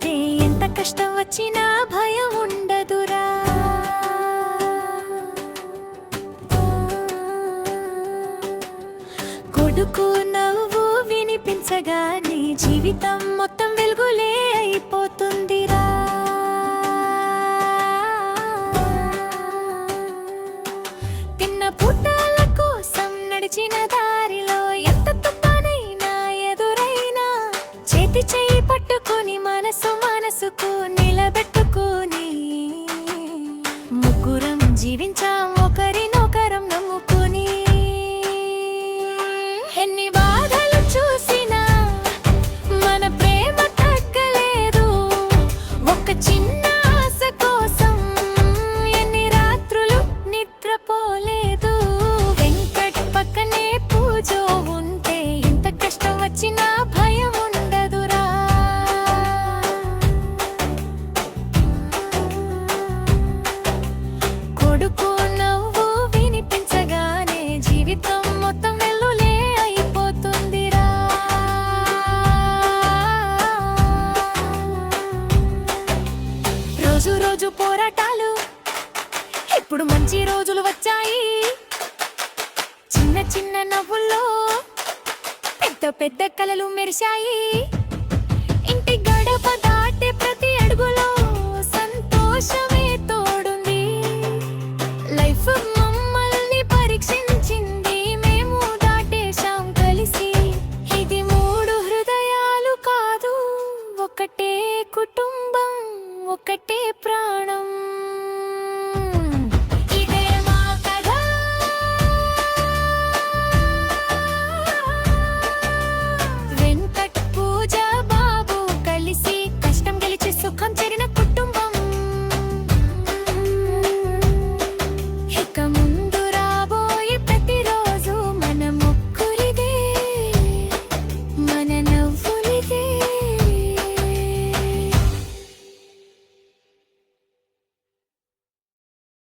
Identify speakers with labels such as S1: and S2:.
S1: ఉంటే ఎంత కష్టం వచ్చినా భయం ఉండదురా. కొడుకు నవ్వు వినిపించగానే జీవితం మొత్తం వెలుగులే అయిపోతుందిరా. తిన్న పూటల కోసం నడిచిన దారిలో ఎంత తుఫానైనా ఎదురైనా చేతి చేయి పట్టుకొని మనసుకు నిలబెట్టుకొని ముగ్గురం జీవించాం ఒకరినొకరం నమ్ముకుని. ఎన్ని బాధలు చూసినా మన ప్రేమ తగ్గలేదు. ఒక చిన్న ఆశ కోసం ఎన్ని రాత్రులు నిద్రపోలేదు. వెంకట్ పక్కనే పూజ ఉంటే ఎంత కష్టం వచ్చినా భయం ఉండదురా. కొడుకు నవ్వు వినిపించగానే జీవితం మొత్తం వెల్లులే అయిపోతుందిరా. రోజు రోజు పోరాటాలు, ఇప్పుడు మంచి రోజులు వచ్చాయి. చిన్న చిన్న నవ్వుల్లో పెద్ద పెద్ద కలలు మెరిశాయి. ఇంటి గడప దాటే ప్రతి అడుగులో